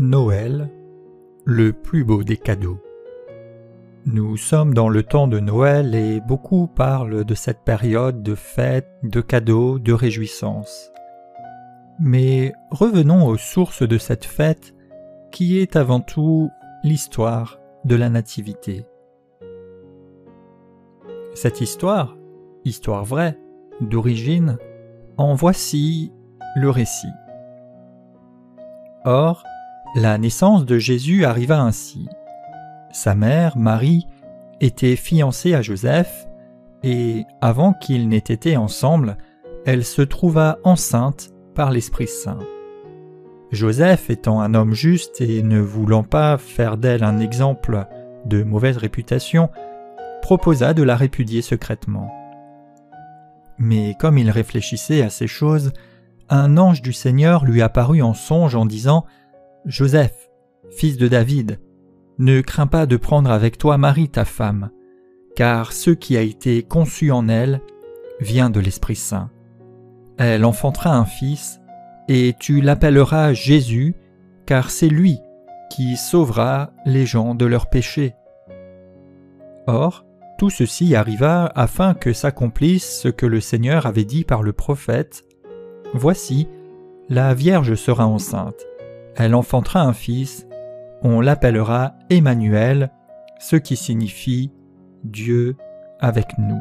Noël, le plus beau des cadeaux. Nous sommes dans le temps de Noël et beaucoup parlent de cette période de fêtes, de cadeaux, de réjouissances. Mais revenons aux sources de cette fête qui est avant tout l'histoire de la Nativité. Cette histoire vraie, d'origine, en voici le récit. Or, la naissance de Jésus arriva ainsi. Sa mère, Marie, était fiancée à Joseph, et avant qu'ils n'aient été ensemble, elle se trouva enceinte par l'Esprit Saint. Joseph, étant un homme juste et ne voulant pas faire d'elle un exemple de mauvaise réputation, proposa de la répudier secrètement. Mais comme il réfléchissait à ces choses, un ange du Seigneur lui apparut en songe en disant « Joseph, fils de David, ne crains pas de prendre avec toi Marie ta femme, car ce qui a été conçu en elle vient de l'Esprit Saint. Elle enfantera un fils, et tu l'appelleras Jésus, car c'est lui qui sauvera les gens de leurs péchés. » Or, tout ceci arriva afin que s'accomplisse ce que le Seigneur avait dit par le prophète. « Voici, la Vierge sera enceinte, elle enfantera un fils, on l'appellera Emmanuel, ce qui signifie Dieu avec nous. »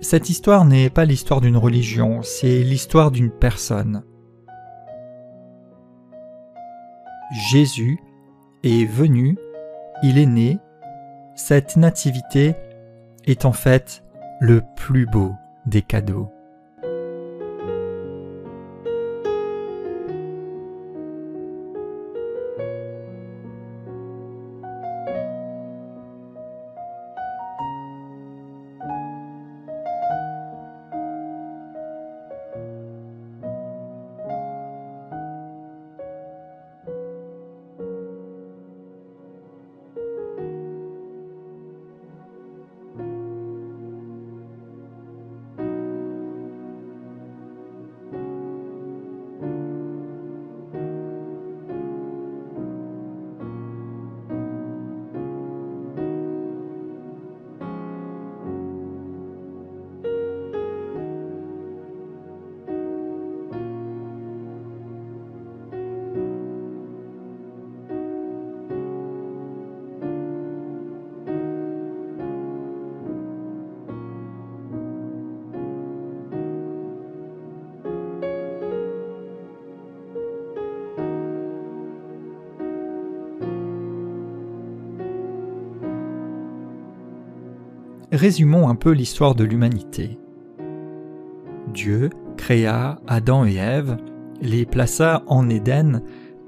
Cette histoire n'est pas l'histoire d'une religion, c'est l'histoire d'une personne. Jésus est venu, il est né, cette nativité est en fait le plus beau des cadeaux. Résumons un peu l'histoire de l'humanité. Dieu créa Adam et Ève, les plaça en Éden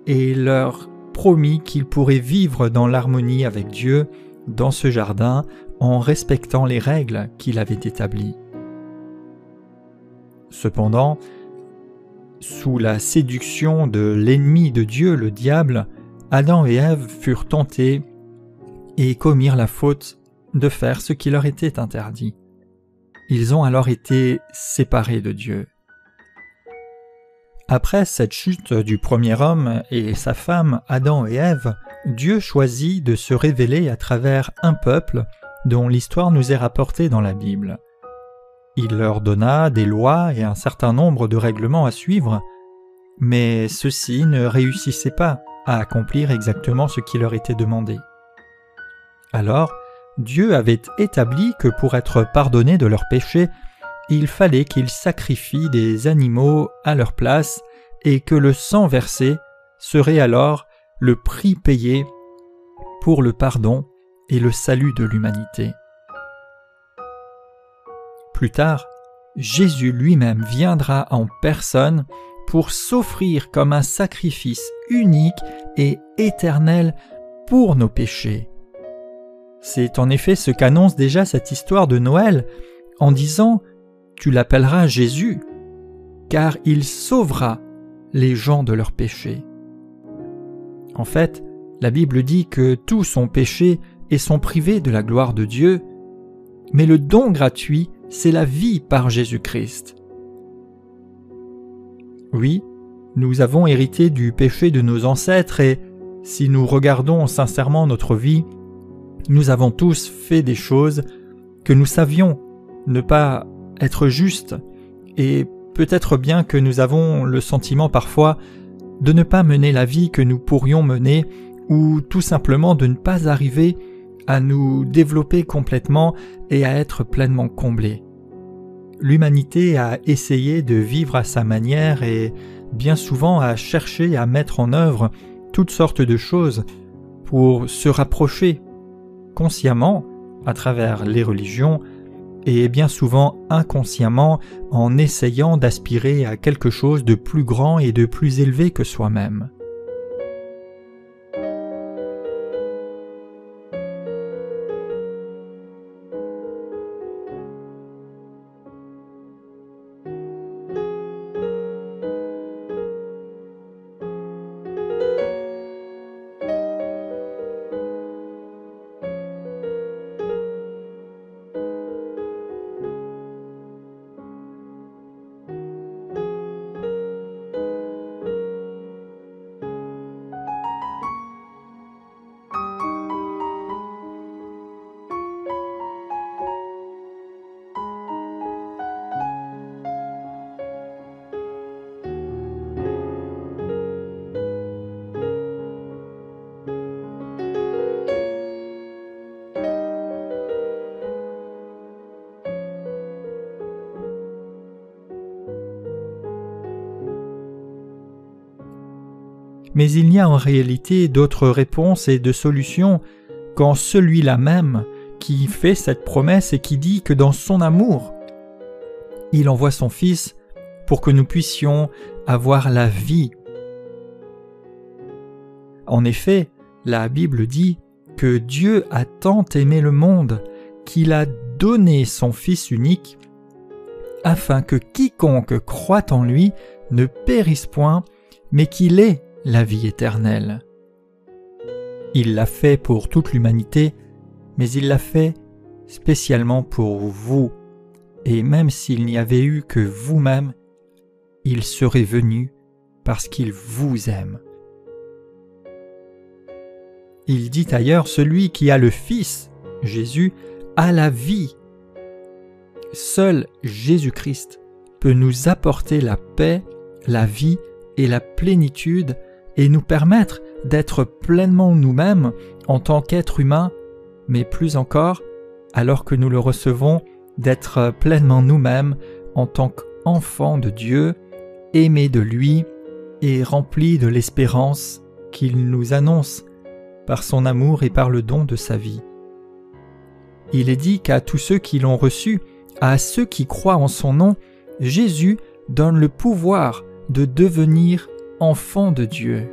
et leur promit qu'ils pourraient vivre dans l'harmonie avec Dieu dans ce jardin en respectant les règles qu'il avait établies. Cependant, sous la séduction de l'ennemi de Dieu, le diable, Adam et Ève furent tentés et commirent la faute de faire ce qui leur était interdit. Ils ont alors été séparés de Dieu. Après cette chute du premier homme et sa femme Adam et Ève, Dieu choisit de se révéler à travers un peuple dont l'histoire nous est rapportée dans la Bible. Il leur donna des lois et un certain nombre de règlements à suivre, mais ceux-ci ne réussissaient pas à accomplir exactement ce qui leur était demandé. Alors, Dieu avait établi que pour être pardonnés de leurs péchés, il fallait qu'ils sacrifient des animaux à leur place et que le sang versé serait alors le prix payé pour le pardon et le salut de l'humanité. Plus tard, Jésus lui-même viendra en personne pour s'offrir comme un sacrifice unique et éternel pour nos péchés. C'est en effet ce qu'annonce déjà cette histoire de Noël en disant « Tu l'appelleras Jésus, car il sauvera les gens de leurs péchés. » En fait, la Bible dit que tous ont péché et sont privés de la gloire de Dieu, mais le don gratuit, c'est la vie par Jésus-Christ. Oui, nous avons hérité du péché de nos ancêtres et, si nous regardons sincèrement notre vie, nous avons tous fait des choses que nous savions ne pas être justes et peut-être bien que nous avons le sentiment parfois de ne pas mener la vie que nous pourrions mener ou tout simplement de ne pas arriver à nous développer complètement et à être pleinement comblés. L'humanité a essayé de vivre à sa manière et bien souvent a cherché à mettre en œuvre toutes sortes de choses pour se rapprocher consciemment à travers les religions et bien souvent inconsciemment en essayant d'aspirer à quelque chose de plus grand et de plus élevé que soi-même. Mais il n'y a en réalité d'autres réponses et de solutions qu'en celui-là même qui fait cette promesse et qui dit que dans son amour, il envoie son Fils pour que nous puissions avoir la vie. En effet, la Bible dit que Dieu a tant aimé le monde qu'il a donné son Fils unique afin que quiconque croit en lui ne périsse point, mais qu'il ait la vie éternelle. Il l'a fait pour toute l'humanité, mais il l'a fait spécialement pour vous, et même s'il n'y avait eu que vous-même, il serait venu parce qu'il vous aime. Il dit ailleurs, celui qui a le Fils, Jésus, a la vie. Seul Jésus-Christ peut nous apporter la paix, la vie et la plénitude et nous permettre d'être pleinement nous-mêmes en tant qu'êtres humains, mais plus encore, alors que nous le recevons, d'être pleinement nous-mêmes en tant qu'enfants de Dieu, aimés de lui et remplis de l'espérance qu'il nous annonce par son amour et par le don de sa vie. Il est dit qu'à tous ceux qui l'ont reçu, à ceux qui croient en son nom, Jésus donne le pouvoir de devenir enfants de Dieu.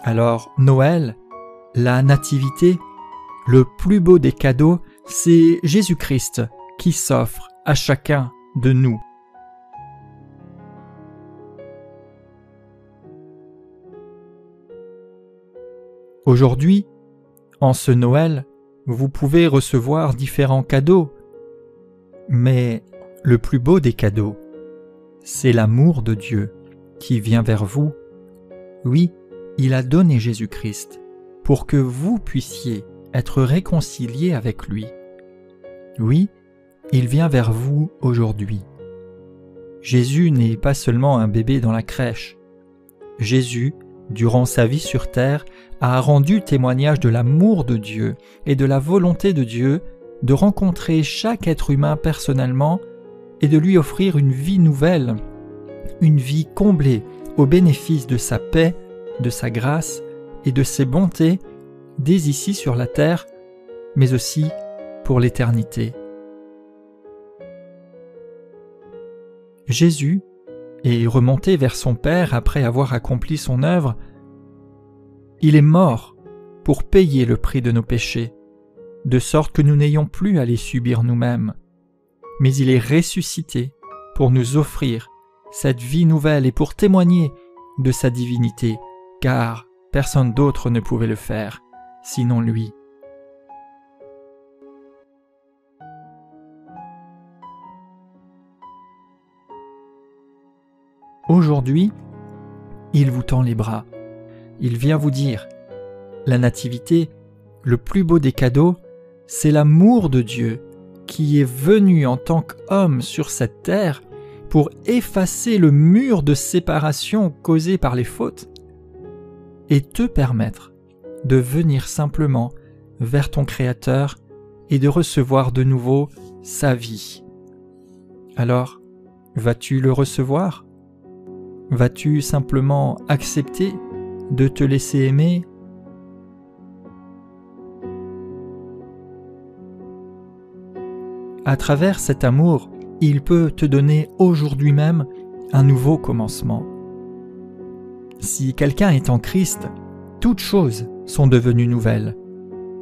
Alors Noël, la nativité, le plus beau des cadeaux, c'est Jésus-Christ qui s'offre à chacun de nous. Aujourd'hui, en ce Noël, vous pouvez recevoir différents cadeaux, mais le plus beau des cadeaux, c'est l'amour de Dieu qui vient vers vous. Oui, il a donné Jésus-Christ pour que vous puissiez être réconciliés avec lui. Oui, il vient vers vous aujourd'hui. Jésus n'est pas seulement un bébé dans la crèche. Jésus, durant sa vie sur terre, a rendu témoignage de l'amour de Dieu et de la volonté de Dieu de rencontrer chaque être humain personnellement et de lui offrir une vie nouvelle, une vie comblée au bénéfice de sa paix, de sa grâce et de ses bontés dès ici sur la terre, mais aussi pour l'éternité. Jésus est remonté vers son Père après avoir accompli son œuvre. Il est mort pour payer le prix de nos péchés, de sorte que nous n'ayons plus à les subir nous-mêmes. Mais il est ressuscité pour nous offrir cette vie nouvelle et pour témoigner de sa divinité, car personne d'autre ne pouvait le faire, sinon lui. Aujourd'hui, il vous tend les bras. Il vient vous dire, la nativité, le plus beau des cadeaux, c'est l'amour de Dieu qui est venu en tant qu'homme sur cette terre pour effacer le mur de séparation causé par les fautes et te permettre de venir simplement vers ton Créateur et de recevoir de nouveau sa vie. Alors, vas-tu le recevoir ? Vas-tu simplement accepter de te laisser aimer ? À travers cet amour, il peut te donner aujourd'hui même un nouveau commencement. Si quelqu'un est en Christ, toutes choses sont devenues nouvelles.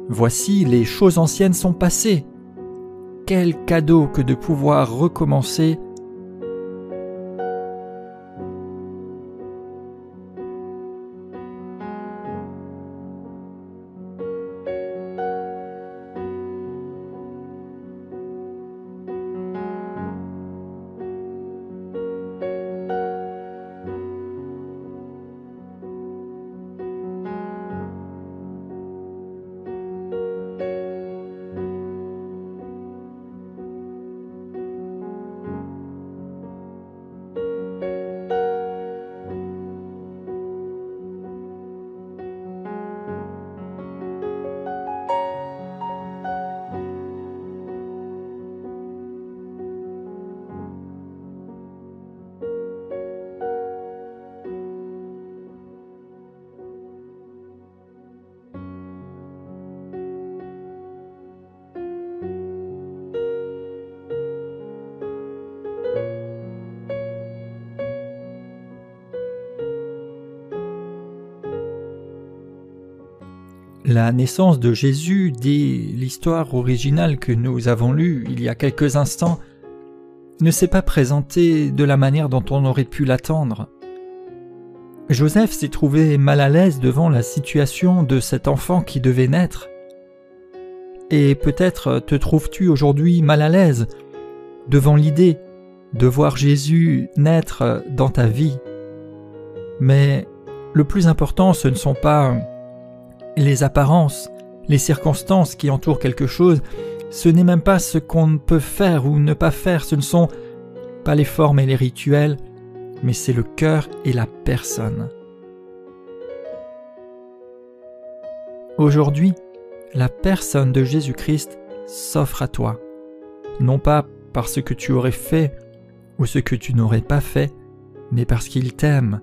Voici, les choses anciennes sont passées. Quel cadeau que de pouvoir recommencer. La naissance de Jésus, dès l'histoire originale que nous avons lue il y a quelques instants, ne s'est pas présentée de la manière dont on aurait pu l'attendre. Joseph s'est trouvé mal à l'aise devant la situation de cet enfant qui devait naître. Et peut-être te trouves-tu aujourd'hui mal à l'aise devant l'idée de voir Jésus naître dans ta vie. Mais le plus important, ce ne sont pas les apparences, les circonstances qui entourent quelque chose, ce n'est même pas ce qu'on peut faire ou ne pas faire, ce ne sont pas les formes et les rituels, mais c'est le cœur et la personne. Aujourd'hui, la personne de Jésus-Christ s'offre à toi, non pas parce que tu aurais fait ou ce que tu n'aurais pas fait, mais parce qu'il t'aime.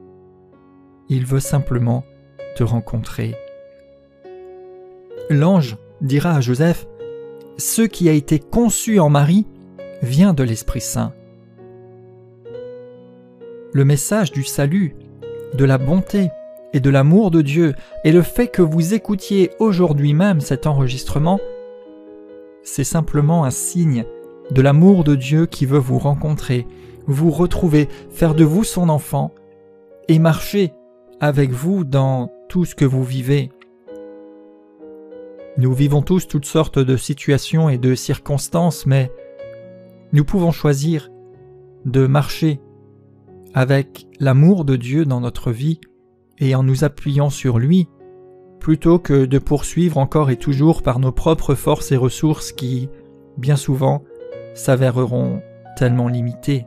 Il veut simplement te rencontrer. L'ange dira à Joseph, « Ce qui a été conçu en Marie vient de l'Esprit Saint. » Le message du salut, de la bonté et de l'amour de Dieu, et le fait que vous écoutiez aujourd'hui même cet enregistrement, c'est simplement un signe de l'amour de Dieu qui veut vous rencontrer, vous retrouver, faire de vous son enfant et marcher avec vous dans tout ce que vous vivez. Nous vivons tous toutes sortes de situations et de circonstances, mais nous pouvons choisir de marcher avec l'amour de Dieu dans notre vie et en nous appuyant sur lui, plutôt que de poursuivre encore et toujours par nos propres forces et ressources qui, bien souvent, s'avéreront tellement limitées.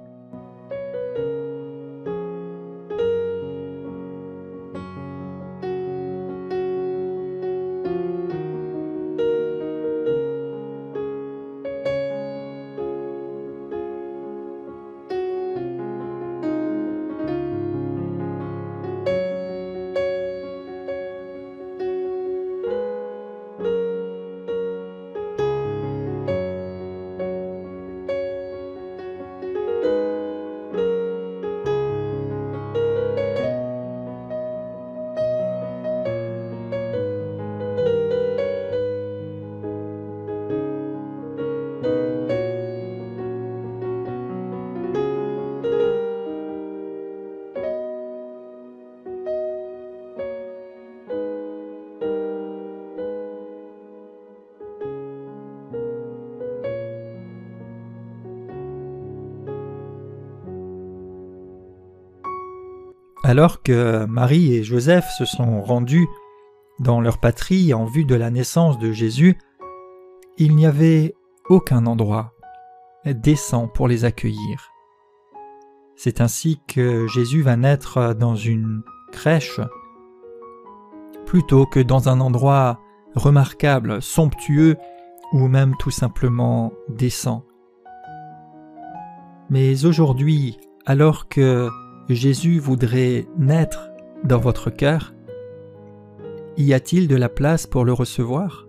Alors que Marie et Joseph se sont rendus dans leur patrie en vue de la naissance de Jésus, il n'y avait aucun endroit décent pour les accueillir. C'est ainsi que Jésus va naître dans une crèche plutôt que dans un endroit remarquable, somptueux ou même tout simplement décent. Mais aujourd'hui, alors que Jésus voudrait naître dans votre cœur, y a-t-il de la place pour le recevoir?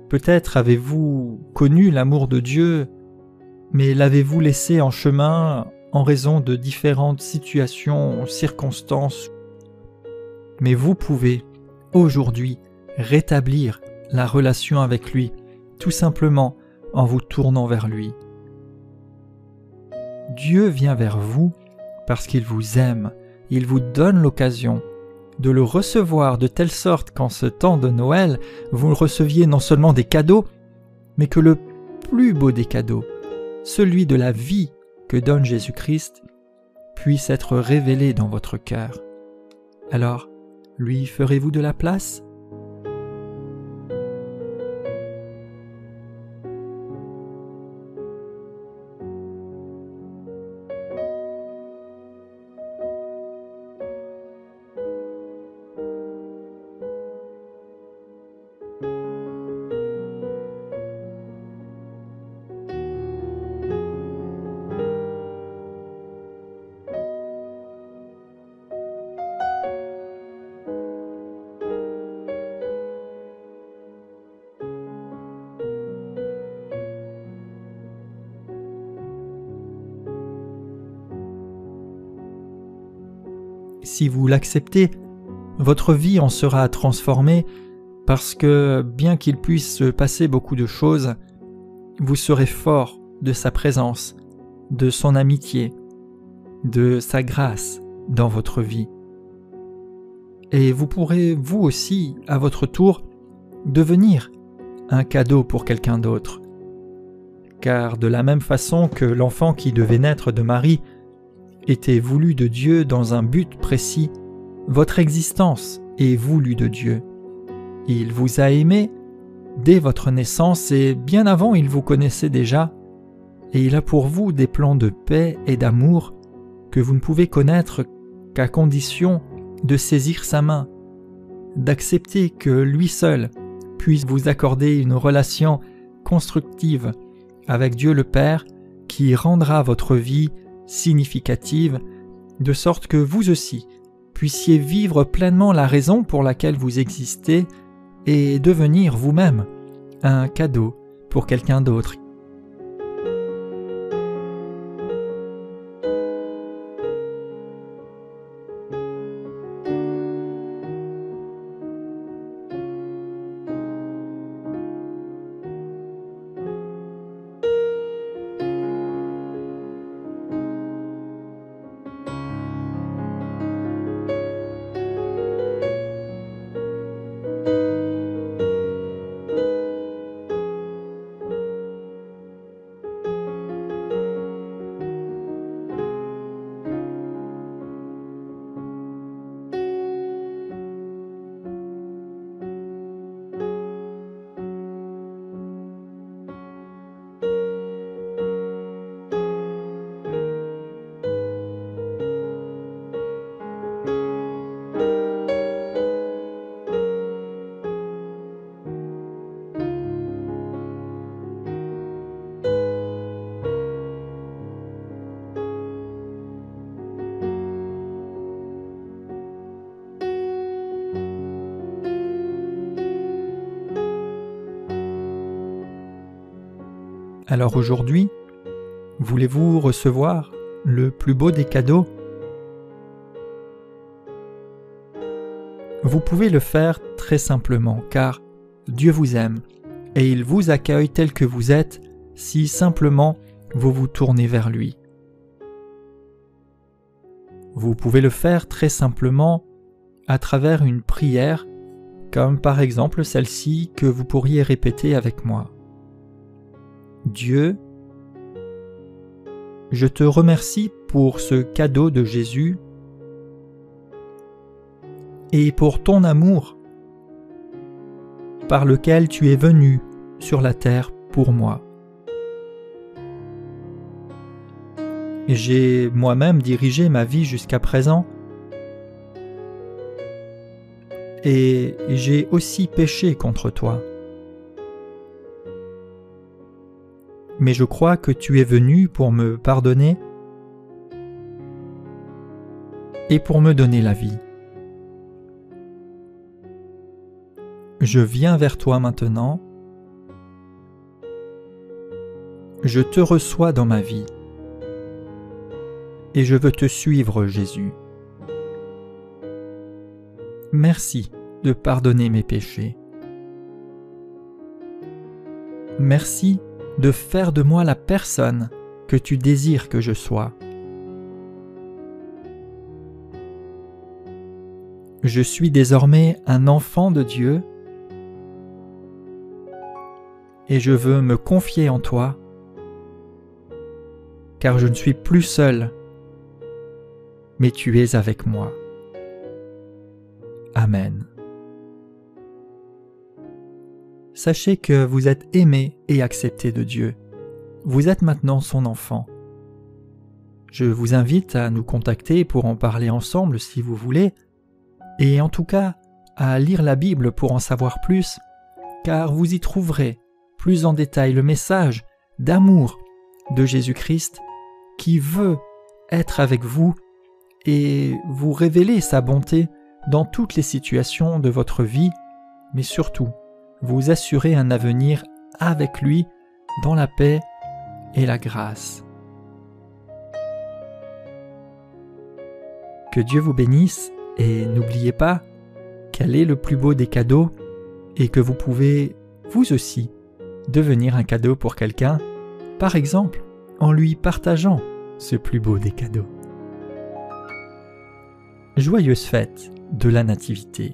Peut-être avez-vous connu l'amour de Dieu, mais l'avez-vous laissé en chemin en raison de différentes situations, circonstances. Mais vous pouvez, aujourd'hui, rétablir la relation avec lui, tout simplement en vous tournant vers lui. Dieu vient vers vous parce qu'il vous aime. Il vous donne l'occasion de le recevoir de telle sorte qu'en ce temps de Noël, vous receviez non seulement des cadeaux, mais que le plus beau des cadeaux, celui de la vie que donne Jésus-Christ, puisse être révélé dans votre cœur. Alors, lui ferez-vous de la place ? Si vous l'acceptez, votre vie en sera transformée parce que, bien qu'il puisse se passer beaucoup de choses, vous serez fort de sa présence, de son amitié, de sa grâce dans votre vie. Et vous pourrez, vous aussi, à votre tour, devenir un cadeau pour quelqu'un d'autre. Car de la même façon que l'enfant qui devait naître de Marie était voulu de Dieu dans un but précis, votre existence est voulue de Dieu. Il vous a aimé dès votre naissance et bien avant il vous connaissait déjà, et il a pour vous des plans de paix et d'amour que vous ne pouvez connaître qu'à condition de saisir sa main, d'accepter que lui seul puisse vous accorder une relation constructive avec Dieu le Père qui rendra votre vie significative, de sorte que vous aussi puissiez vivre pleinement la raison pour laquelle vous existez et devenir vous-même un cadeau pour quelqu'un d'autre. Alors aujourd'hui, voulez-vous recevoir le plus beau des cadeaux? Vous pouvez le faire très simplement, car Dieu vous aime et il vous accueille tel que vous êtes si simplement vous vous tournez vers lui. Vous pouvez le faire très simplement à travers une prière, comme par exemple celle-ci que vous pourriez répéter avec moi. Dieu, je te remercie pour ce cadeau de Jésus et pour ton amour par lequel tu es venu sur la terre pour moi. J'ai moi-même dirigé ma vie jusqu'à présent et j'ai aussi péché contre toi. Mais je crois que tu es venu pour me pardonner et pour me donner la vie. Je viens vers toi maintenant. Je te reçois dans ma vie. Et je veux te suivre, Jésus. Merci de pardonner mes péchés. Merci de faire de moi la personne que tu désires que je sois. Je suis désormais un enfant de Dieu et je veux me confier en toi, car je ne suis plus seul, mais tu es avec moi. Amen. Sachez que vous êtes aimé et accepté de Dieu. Vous êtes maintenant son enfant. Je vous invite à nous contacter pour en parler ensemble si vous voulez, et en tout cas à lire la Bible pour en savoir plus, car vous y trouverez plus en détail le message d'amour de Jésus-Christ qui veut être avec vous et vous révéler sa bonté dans toutes les situations de votre vie, mais surtout vous assurer un avenir avec lui dans la paix et la grâce. Que Dieu vous bénisse et n'oubliez pas quel est le plus beau des cadeaux et que vous pouvez, vous aussi, devenir un cadeau pour quelqu'un, par exemple en lui partageant ce plus beau des cadeaux. Joyeuse fête de la Nativité.